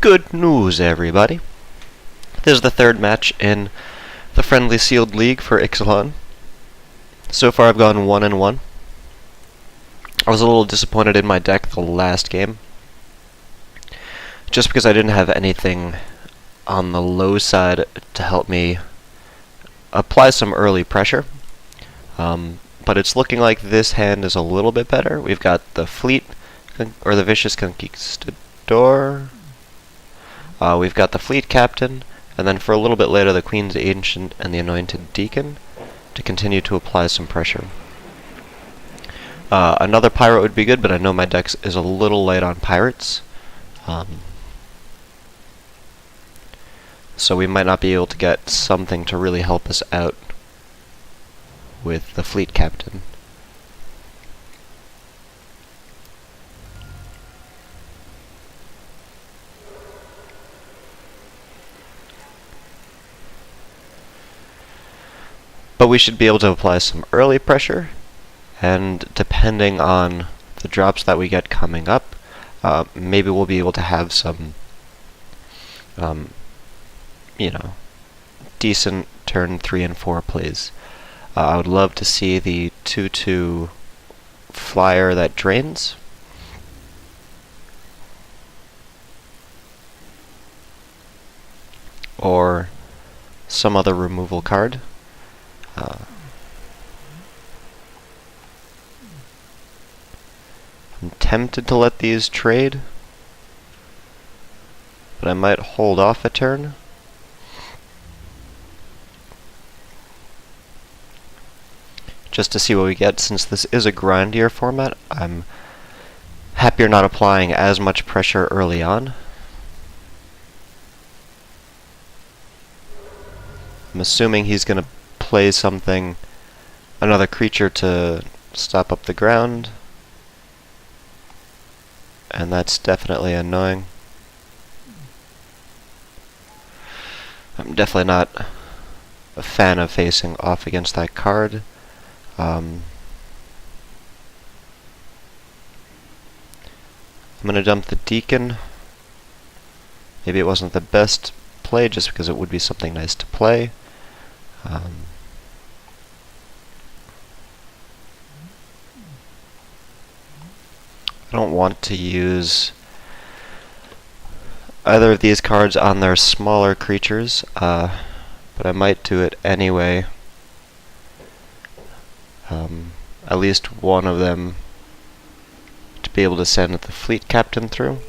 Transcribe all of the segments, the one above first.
Good news, everybody. This is the third match in the friendly sealed league for Ixalan. So far I've gone 1-1. I was a little disappointed in my deck the last game, just because I didn't have anything on the low side to help me apply some early pressure. But it's looking like this hand is a little bit better. We've got the Fleet, or the Vicious Conquistador. We've got the Fleet Captain, and then for a little bit later the Queen's Ancient and the Anointed Deacon to continue to apply some pressure. Another Pirate would be good, but I know my deck is a little light on Pirates. So we might not be able to get something to really help us out with the Fleet Captain. But we should be able to apply some early pressure, and depending on the drops that we get coming up, maybe we'll be able to have some, decent turn 3 and 4 plays. I would love to see the 2/2 flyer that drains. Or some other removal card. I'm tempted to let these trade, but I might hold off a turn. Just to see what we get. Since this is a grindier format, I'm happier not applying as much pressure early on. I'm assuming he's going to play something, another creature to stop up the ground, and that's definitely annoying. I'm definitely not a fan of facing off against that card. I'm going to dump the Deacon. Maybe it wasn't the best play just because it would be something nice to play. I don't want to use either of these cards on their smaller creatures, but I might do it anyway. At least one of them to be able to send the Fleet Captain through.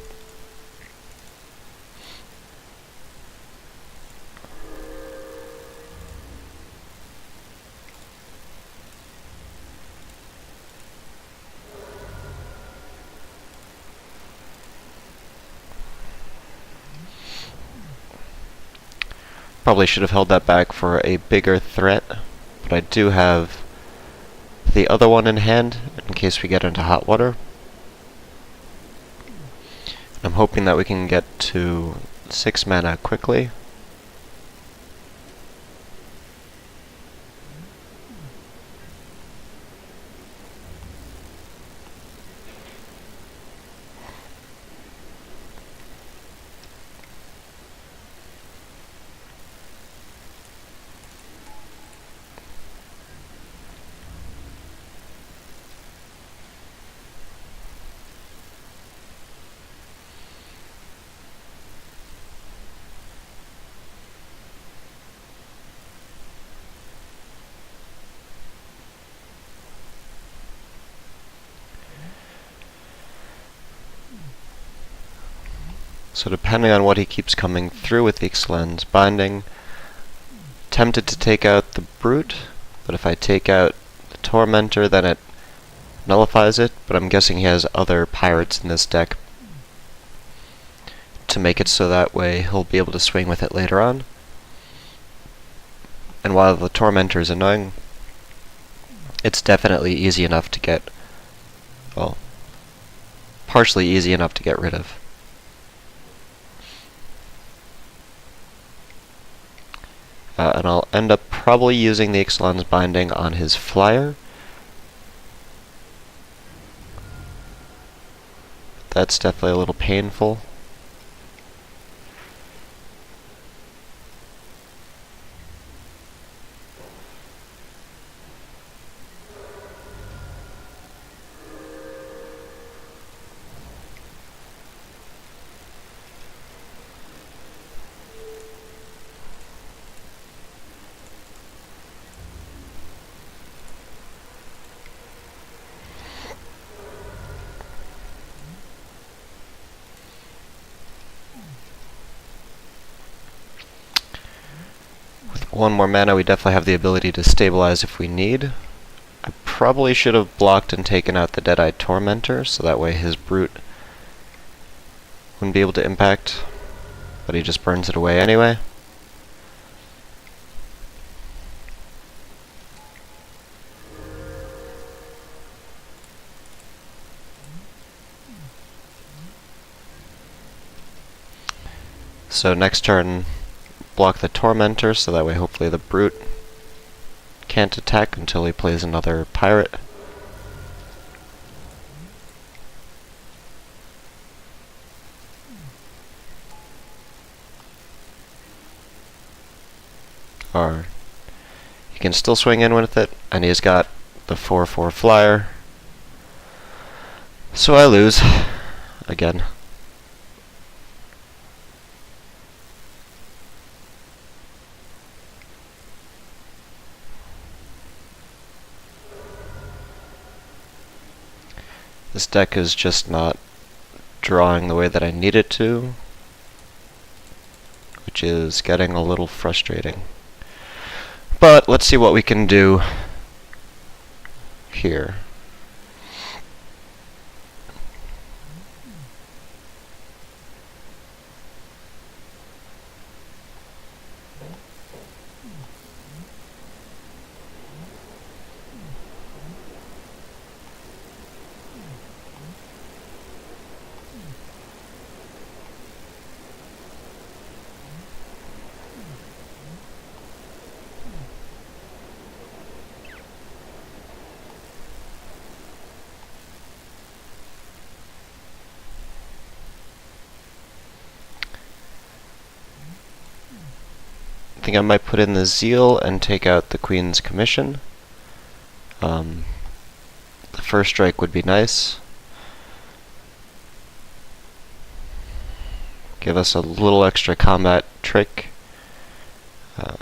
Probably should have held that back for a bigger threat, but I do have the other one in hand in case we get into hot water. I'm hoping that we can get to 6 mana quickly. So depending on what he keeps coming through with the Ixalan's Binding, tempted to take out the Brute, but if I take out the Tormentor then it nullifies it, but I'm guessing he has other pirates in this deck to make it so that way he'll be able to swing with it later on. And while the Tormentor is annoying, it's definitely easy enough to get, well, partially easy enough to get rid of. And I'll end up probably using the Ixalan's Binding on his flyer. That's definitely a little painful. 1 more mana, we definitely have the ability to stabilize if we need. I probably should have blocked and taken out the Deadeye Tormentor, so that way his Brute wouldn't be able to impact, but he just burns it away anyway. So next turn, block the Tormentor, so that way hopefully the Brute can't attack until he plays another Pirate. Or he can still swing in with it, and he's got the 4/4 flyer. So I lose again. This deck is just not drawing the way that I need it to, which is getting a little frustrating. But let's see what we can do here. I think I might put in the Zeal and take out the Queen's Commission. The first strike would be nice. Give us a little extra combat trick. I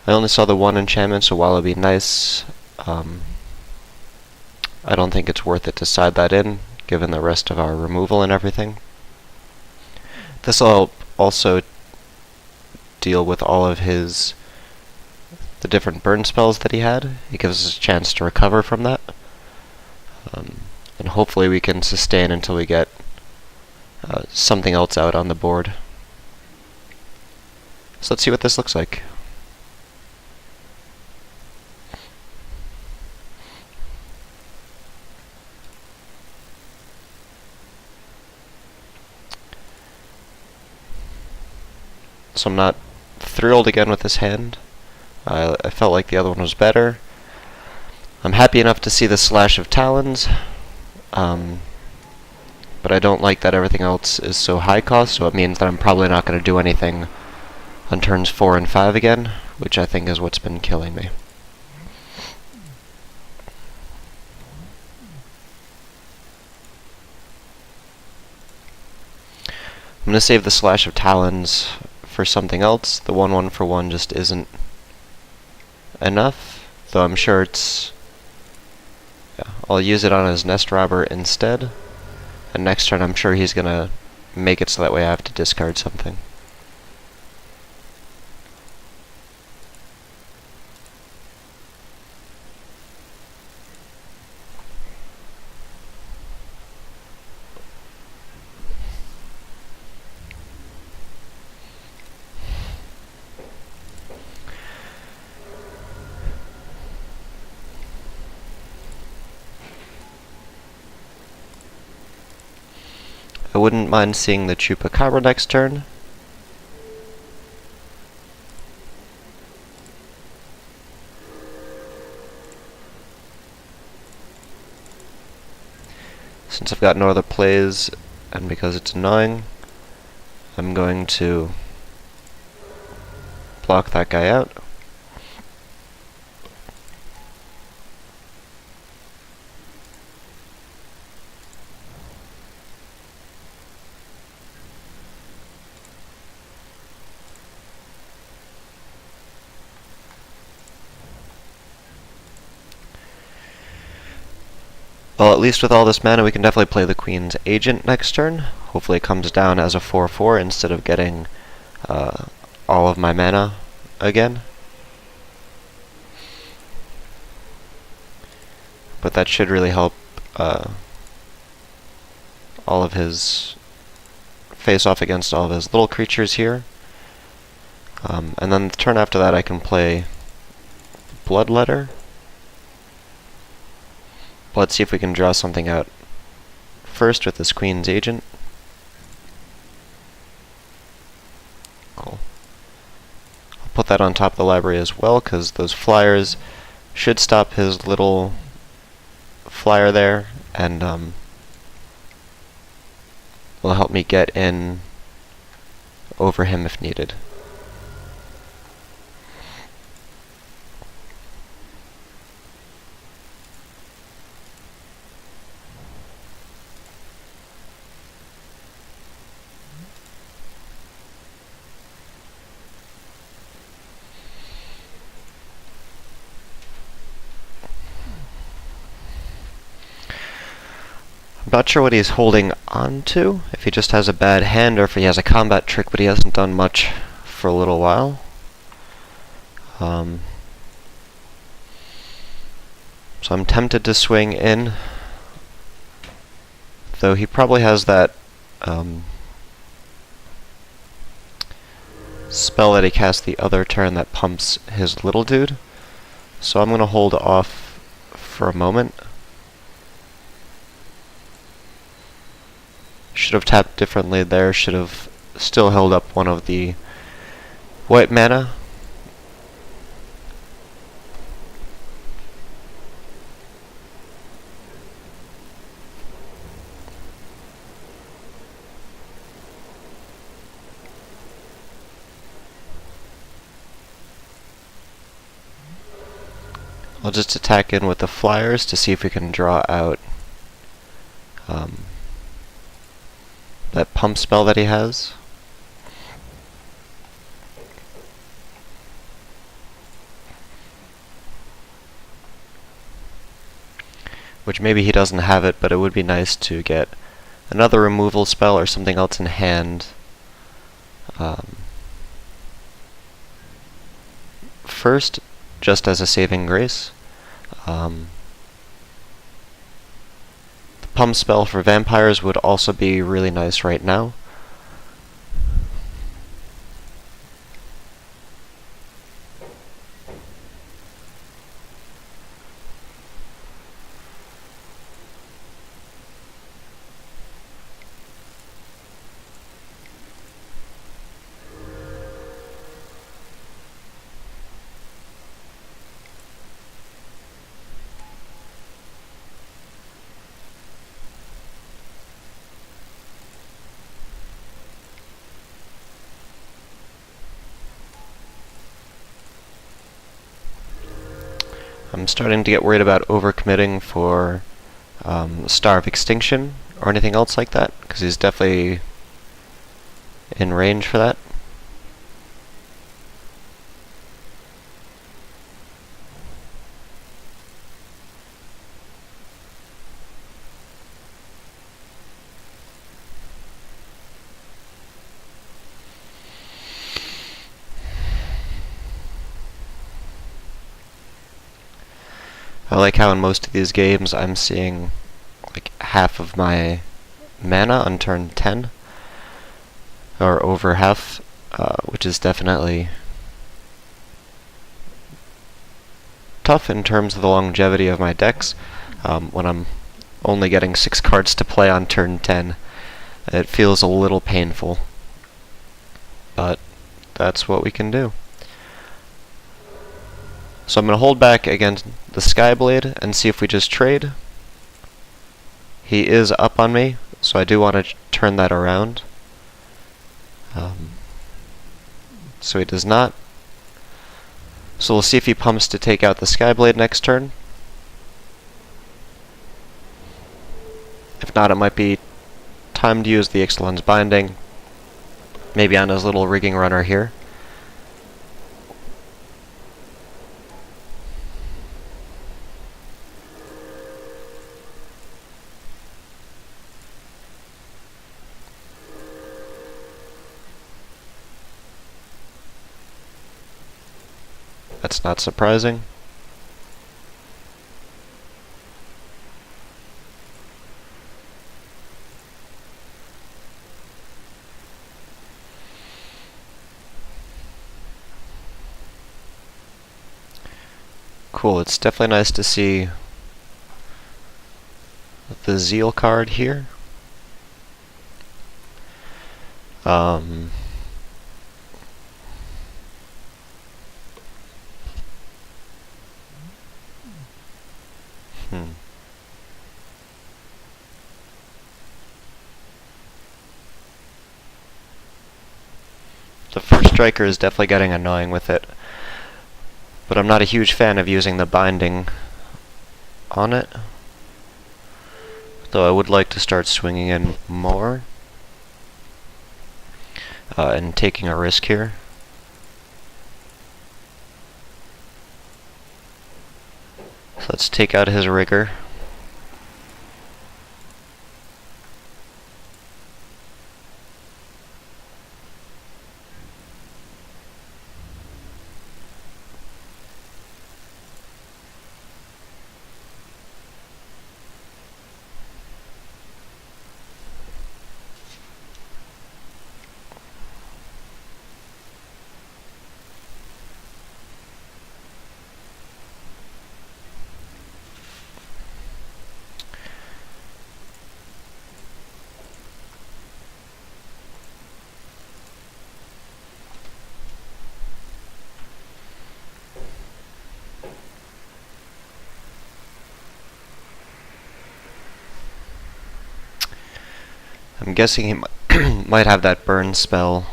only saw the 1 enchantment, so while it'd be nice, I don't think it's worth it to side that in, given the rest of our removal and everything. This will also deal with all of the different burn spells that he had. He gives us a chance to recover from that. And hopefully we can sustain until we get something else out on the board. So let's see what this looks like. So I'm not thrilled again with this hand. I felt like the other one was better. I'm happy enough to see the Slash of Talons, but I don't like that everything else is so high cost, so it means that I'm probably not going to do anything on turns 4 and 5 again, which I think is what's been killing me. I'm going to save the Slash of Talons for something else. The 1/1 for 1 just isn't enough, though I'm sure it's... Yeah, I'll use it on his Nest Robber instead, and next turn I'm sure he's going to make it so that way I have to discard something. I wouldn't mind seeing the Chupacabra next turn. Since I've got no other plays, and because it's annoying, I'm going to block that guy out. Well, at least with all this mana, we can definitely play the Queen's Agent next turn. Hopefully it comes down as a 4/4 instead of getting all of my mana again. But that should really help all of his face off against all of his little creatures here. And then the turn after that I can play Bloodletter. Let's see if we can draw something out first with this Queen's Agent. Cool. I'll put that on top of the library as well, because those flyers should stop his little flyer there, and will help me get in over him if needed. I'm not sure what he's holding on to, if he just has a bad hand or if he has a combat trick, but he hasn't done much for a little while. So I'm tempted to swing in, though he probably has that spell that he cast the other turn that pumps his little dude. So I'm going to hold off for a moment. Should have tapped differently there, should have still held up one of the white mana. I'll just attack in with the flyers to see if we can draw out that pump spell that he has. Which maybe he doesn't have it, but it would be nice to get another removal spell or something else in hand. First, just as a saving grace. The pump spell for vampires would also be really nice right now. I'm starting to get worried about overcommitting for Star of Extinction or anything else like that, because he's definitely in range for that. I like how in most of these games I'm seeing like half of my mana on turn 10, or over half, which is definitely tough in terms of the longevity of my decks. When I'm only getting 6 cards to play on turn 10, it feels a little painful, but that's what we can do. So I'm going to hold back against the Skyblade and see if we just trade. He is up on me, so I do want to turn that around. So he does not. So we'll see if he pumps to take out the Skyblade next turn. If not, it might be time to use the Ixalan's Binding, maybe on his little rigging runner here. That's not surprising. Cool, it's definitely nice to see the Zeal card here. Hmm. The first striker is definitely getting annoying with it, but I'm not a huge fan of using the binding on it, though I would like to start swinging in more and taking a risk here. So let's take out his rigor. I'm guessing he might have that burn spell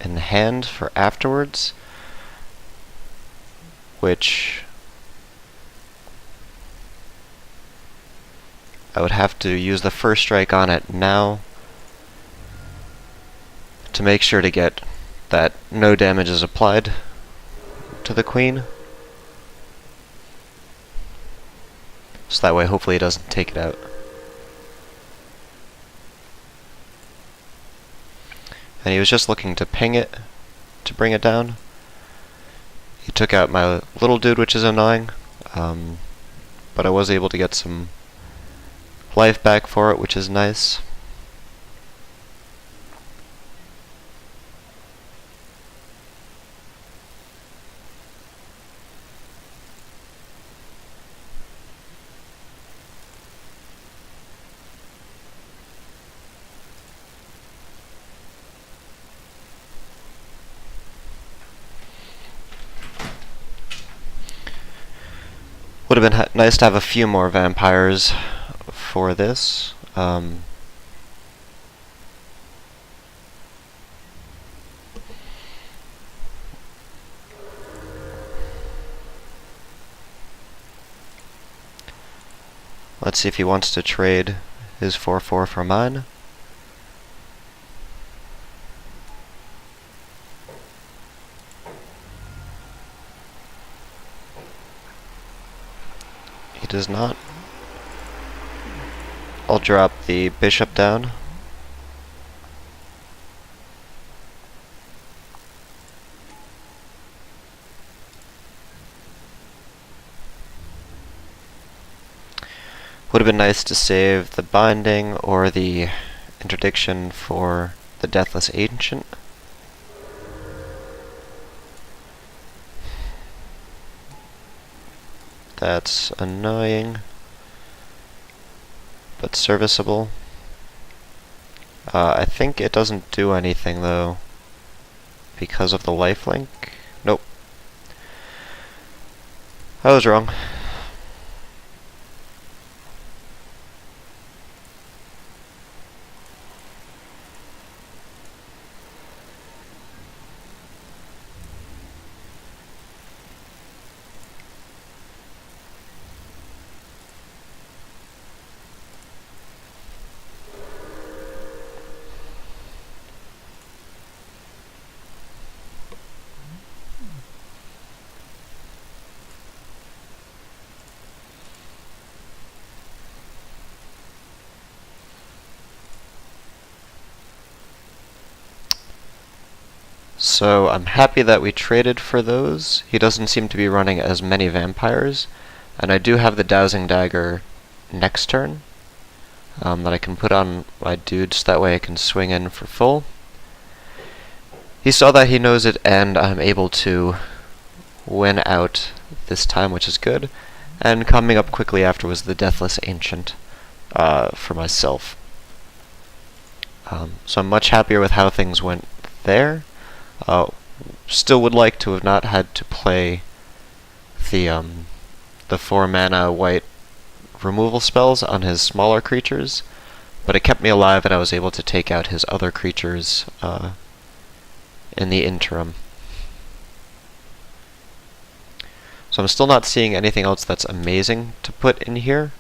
in hand for afterwards, which I would have to use the first strike on it now to make sure to get that no damage is applied to the queen. So that way hopefully it doesn't take it out. And he was just looking to ping it to bring it down. He took out my little dude, which is annoying, but I was able to get some life back for it, which is nice. Would have been nice to have a few more vampires for this. Let's see if he wants to trade his 4/4 for mine. He does not. I'll drop the bishop down. Would have been nice to save the binding or the interdiction for the Deathless Ancient. That's annoying, but serviceable. I think it doesn't do anything though, because of the lifelink. Nope. I was wrong. So I'm happy that we traded for those. He doesn't seem to be running as many vampires, and I do have the Dowsing Dagger next turn that I can put on my dudes, that way I can swing in for full. He saw that, he knows it, and I'm able to win out this time, which is good. And coming up quickly after was the Deathless Ancient for myself. So I'm much happier with how things went there. Still would like to have not had to play the 4 mana white removal spells on his smaller creatures, but it kept me alive and I was able to take out his other creatures in the interim. So I'm still not seeing anything else that's amazing to put in here,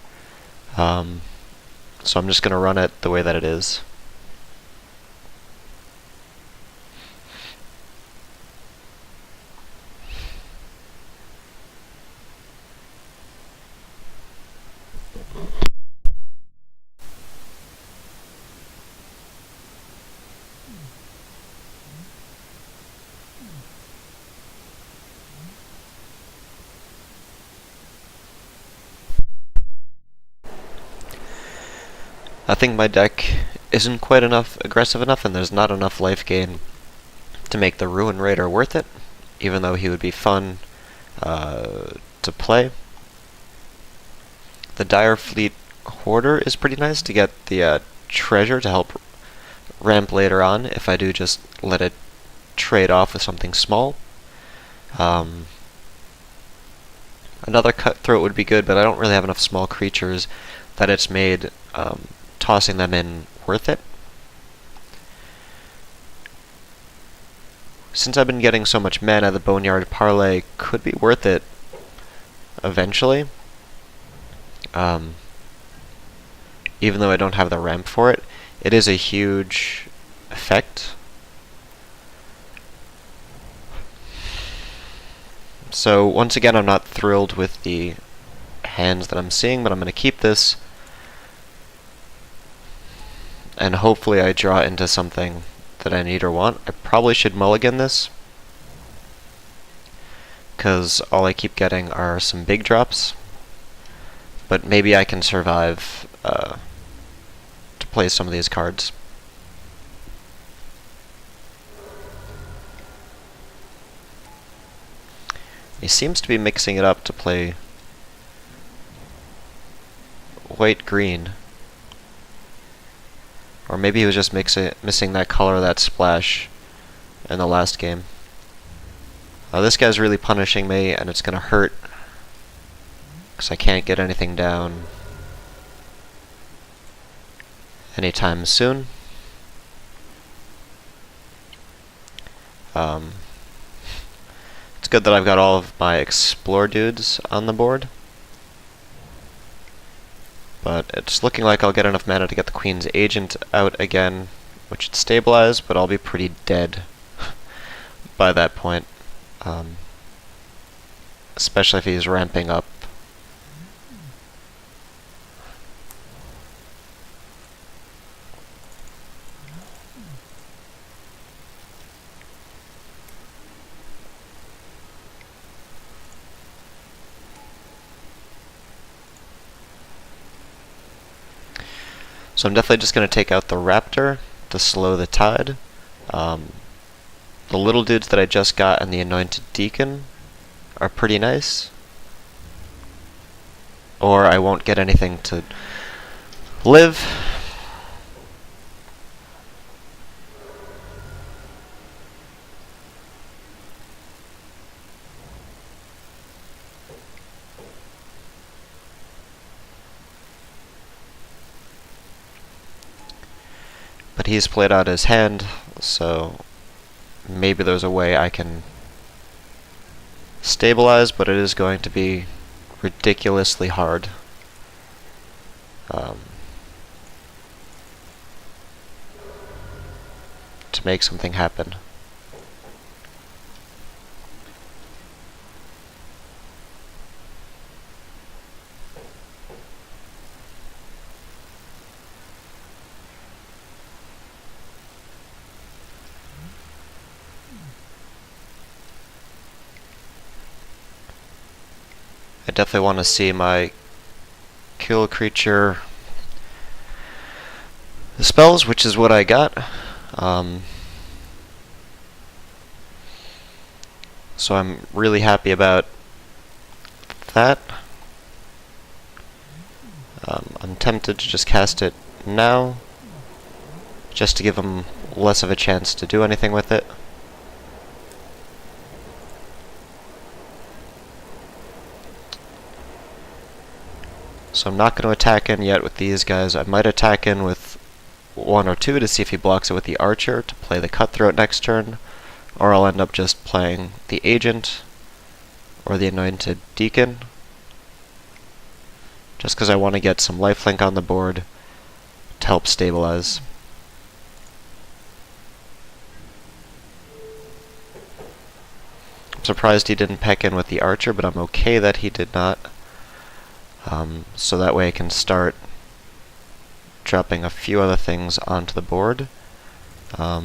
so I'm just going to run it the way that it is. I think my deck isn't quite aggressive enough, and there's not enough life gain to make the Ruin Raider worth it, even though he would be fun to play. The Dire Fleet Hoarder is pretty nice to get the treasure to help ramp later on if I do just let it trade off with something small. Another Cutthroat would be good, but I don't really have enough small creatures that it's made tossing them in worth it. Since I've been getting so much mana, the Boneyard Parlay could be worth it eventually. Even though I don't have the ramp for it, it is a huge effect. So once again, I'm not thrilled with the hands that I'm seeing, but I'm going to keep this, and hopefully I draw into something that I need or want. I probably should mulligan this, because all I keep getting are some big drops, but maybe I can survive to play some of these cards. He seems to be mixing it up to play white-green. Or maybe he was just missing that color of that splash in the last game. This guy's really punishing me, and it's going to hurt, because I can't get anything down anytime soon. It's good that I've got all of my Explore dudes on the board, but it's looking like I'll get enough mana to get the Queen's Agent out again, which should stabilize, but I'll be pretty dead by that point, especially if he's ramping up. So I'm definitely just going to take out the Raptor to slow the tide. The little dudes that I just got and the Anointed Deacon are pretty nice. Or I won't get anything to live. But he's played out his hand, so maybe there's a way I can stabilize, but it is going to be ridiculously hard. To make something happen. I definitely want to see my kill creature spells, which is what I got. So I'm really happy about that. I'm tempted to just cast it now, just to give him less of a chance to do anything with it. So I'm not going to attack in yet with these guys. I might attack in with one or two to see if he blocks it with the archer to play the cutthroat next turn, or I'll end up just playing the agent or the anointed deacon, just because I want to get some lifelink on the board to help stabilize. I'm surprised he didn't peck in with the archer, but I'm okay that he did not. So that way I can start dropping a few other things onto the board. I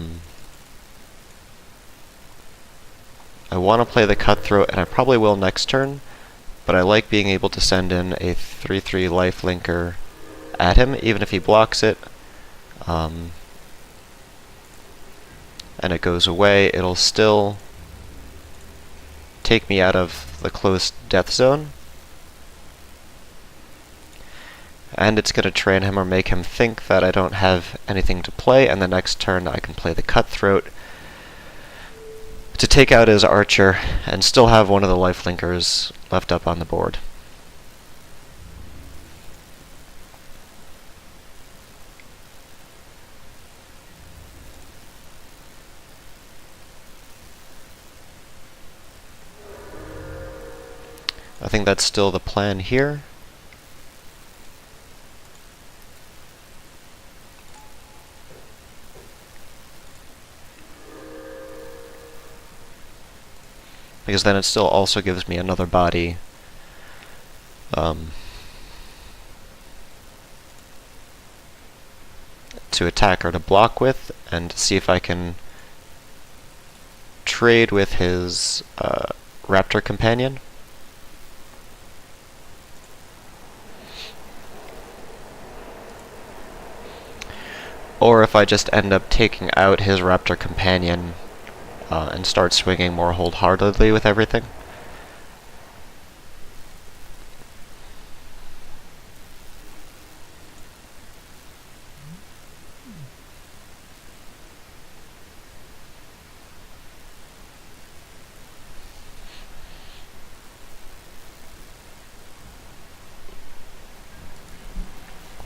want to play the cutthroat, and I probably will next turn, but I like being able to send in a 3/3 lifelinker at him, even if he blocks it, and it goes away. It'll still take me out of the close death zone, and it's going to train him or make him think that I don't have anything to play, and the next turn I can play the cutthroat to take out his archer and still have one of the lifelinkers left up on the board. I think that's still the plan here. Because then it still also gives me another body to attack or to block with, and to see if I can trade with his raptor companion. Or if I just end up taking out his raptor companion and start swinging more wholeheartedly with everything.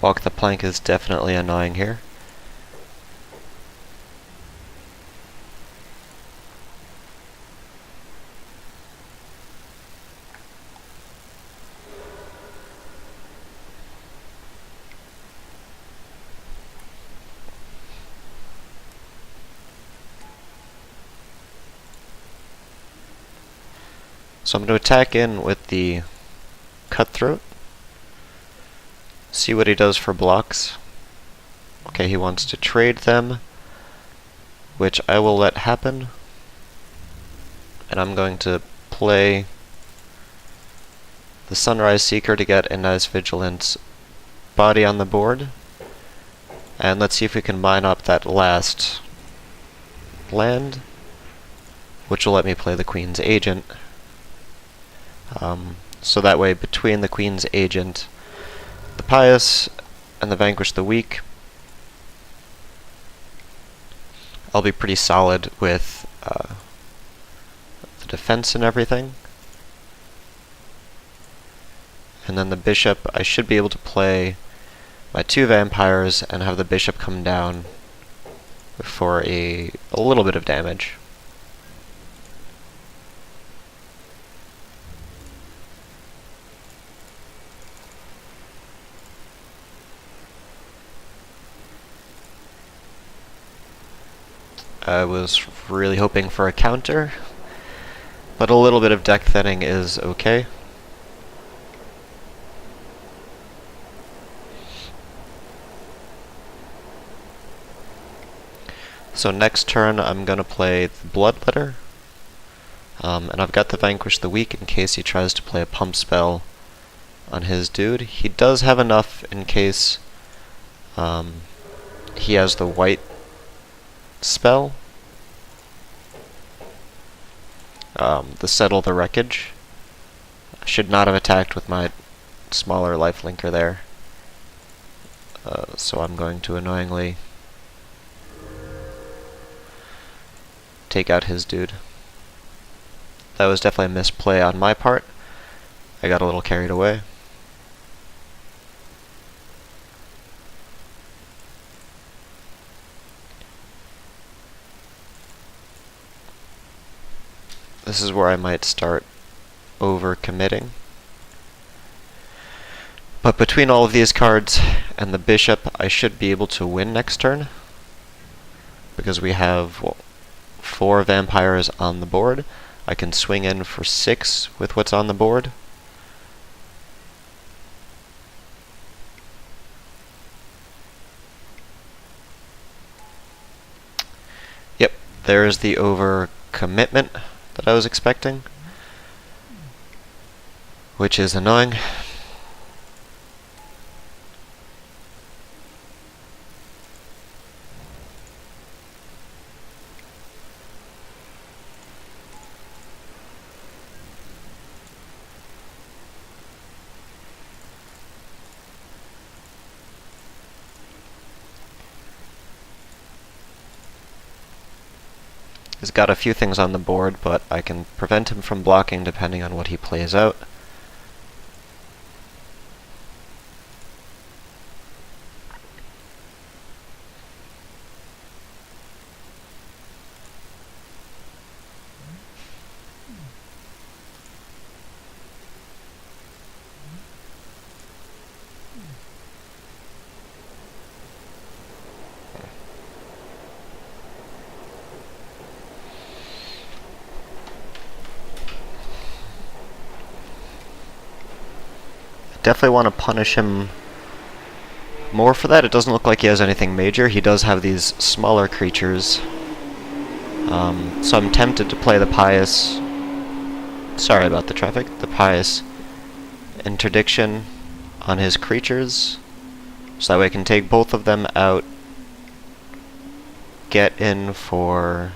Walk the plank is definitely annoying here. So I'm going to attack in with the cutthroat. See what he does for blocks. Okay, he wants to trade them, which I will let happen. And I'm going to play the Sunrise Seeker to get a nice Vigilance body on the board. And let's see if we can mine up that last land, which will let me play the Queen's Agent. So that way, between the Queen's Agent, the Pious, and the Vanquish the Weak, I'll be pretty solid with the defense and everything. And then the Bishop, I should be able to play my 2 vampires and have the Bishop come down for a little bit of damage. I was really hoping for a counter, but a little bit of deck thinning is okay. So next turn I'm going to play the Bloodletter, and I've got the Vanquish the Weak in case he tries to play a pump spell on his dude. He does have enough in case he has the white spell. The Settle the Wreckage. I should not have attacked with my smaller lifelinker there. So I'm going to annoyingly take out his dude. That was definitely a misplay on my part. I got a little carried away. This is where I might start overcommitting. But between all of these cards and the bishop, I should be able to win next turn. Because we have 4 vampires on the board. I can swing in for 6 with what's on the board. Yep, there's the overcommitment that I was expecting, which is annoying. He's got a few things on the board, but I can prevent him from blocking depending on what he plays out. Definitely want to punish him more for that. It doesn't look like he has anything major. He does have these smaller creatures. So I'm tempted to play the Pious... Sorry about the traffic. The Pious Interdiction on his creatures. So that way I can take both of them out. Get in for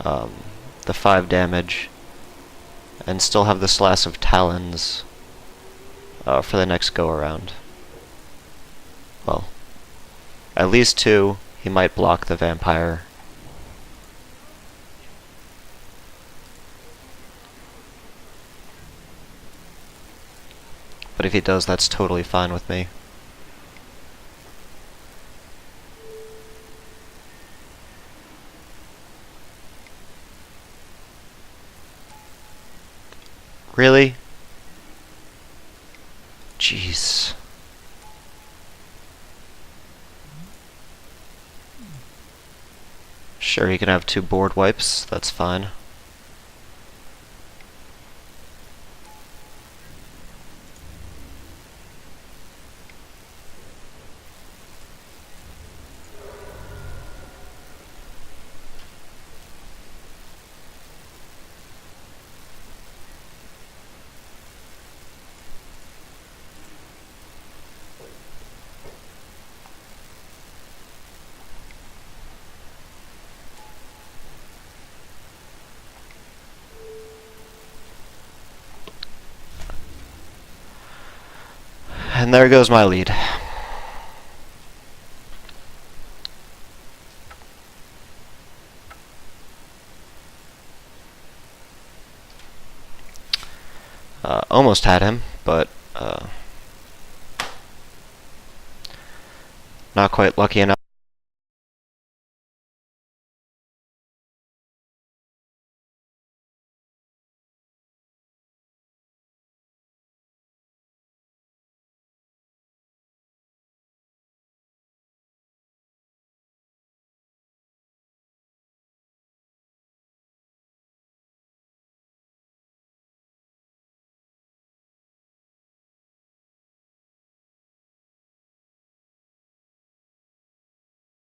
the 5 damage. And still have the Slash of Talons for the next go-around. Well, at least 2. He might block the vampire. But if he does, that's totally fine with me. Really? Jeez. Sure, he can have 2 board wipes, that's fine. And there goes my lead. Almost had him, but not quite lucky enough.